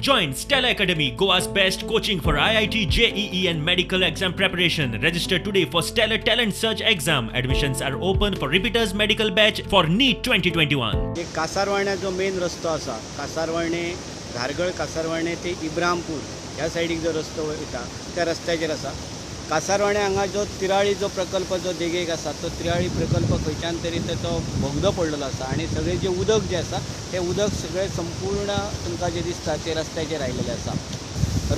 Join Stella Academy, Goa's best coaching for IIT, JEE and medical exam preparation. Register today for Stellar Talent Search exam. Admissions are open for repeaters medical batch for NEET 2021. एक कासारवाण्या जो main रस्तो आसा, कासारवाणे घारगळ कासारवाणे ते इब्रामपूर ह्या सायडीक जो रस्तो वयता त्या रस्त्याचेर आसा. कासारवाणे हांगा जो तिराळी जो प्रकल्प जो देगेक आसा तो तिराळी प्रकल्प खंयच्यान तरी तो बोगदो पडलेलो आसा आनी सगळें जे उदक जे आसा तें उदक सगळें संपूर्ण तुमकां जें दिसता ते रस्त्याचेर आयिल्लें आसा.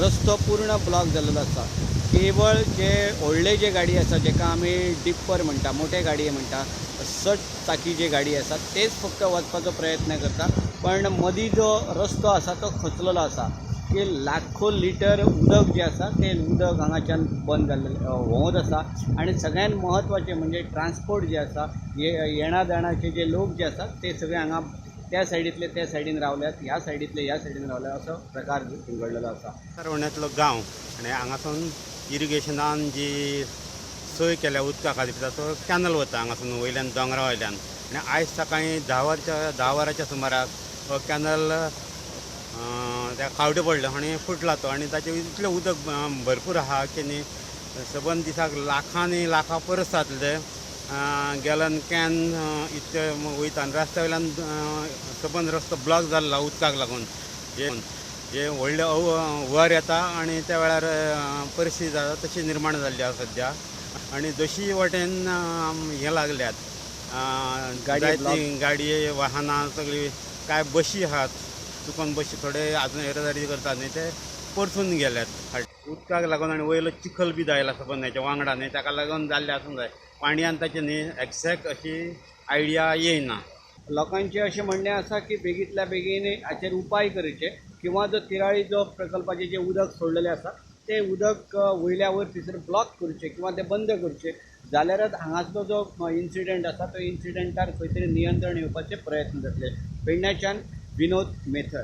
रस्तो पूर्ण ब्लॉक जाल्लो आसा. केवळ जे व्हडले जे गाडी आसा जेका आमी डिप्पर म्हणटा, मोठे गाडये म्हणटा, 60 चाकी जे गाडी आसा तेच फक्त वचपाचो प्रयत्न करता. पण मदीं जो रस्तो आसा तो खचलेलो आसा की लाखो लिटर उदक जे आसा तें उदक हांगाच्यान बंद जाल्लें वोंवत आसा. आनी सगळ्यात म्हत्वाचें म्हणजे ट्रान्सपोर्ट जे आसा, येणा जाणाचे जे लोक जे आसात ते सगळे हांगा त्या सायडींतले त्या सायडीन रावल्यात, ह्या सायडींतले ह्या सायडीन रावल्यात, असो प्रकार घडलेलो आसा. कासारवाण्यातलो गांव आनी हांगासून इरिगेशनान जी सोय केल्या उदका खातीर तो कॅनल वता हांगासून वयल्यान दोंगरा वयल्यान. आनी आयज सकाळीं 10 वरांच्या सुमाराक हो कॅनल त्या खावटे पडलो आनी फुटला तो. आनी ताचें इतलें उदक भरपूर आहा की न्ही सबंद दिसाक लाखां परस जातले गॅलन कॅन इतके वयता. आनी रस्त्या वयल्यान सबंद रस्तो ब्लॉक जाल्लो उदकाक लागून. जे व्हडले हुंवार येता आनी त्या वेळार परिस्थिती जाता तशी निर्माण जाल्ली आसा सद्या. आनी दोशी वटेन हें लागल्यात गाडये वाहनां सगळीं, कांय बशी आहात चुकोन बशी थोडे आजून येरादारी करतात न्ही ते परतून गेल्यात उदकाक लागून. आनी वयलो चिखल बी जायला सबंद हेच्या वांगडा न्ही ताका लागून जाल्लें आसूंक जाय. पाणयान ताचें न्ही एक्झॅक्ट अशी आयडिया येयना. लोकांचें अशें म्हणणें आसा की बेगींतल्या बेगीन हाचेर उपाय करचे किंवा जो तिराळी जो प्रकल्पाचें जें उदक सोडलेलें आसा तें उदक वयल्या वयर थंयसर ब्लॉक करचें किंवा तें बंद करचें. जाल्यारच हांगाचो जो इन्सिडंट आसा तो इन्सिडंटार खंय तरी नियंत्रण येवपाचे प्रयत्न जातले. पेडण्याच्यान विनोद मेथर.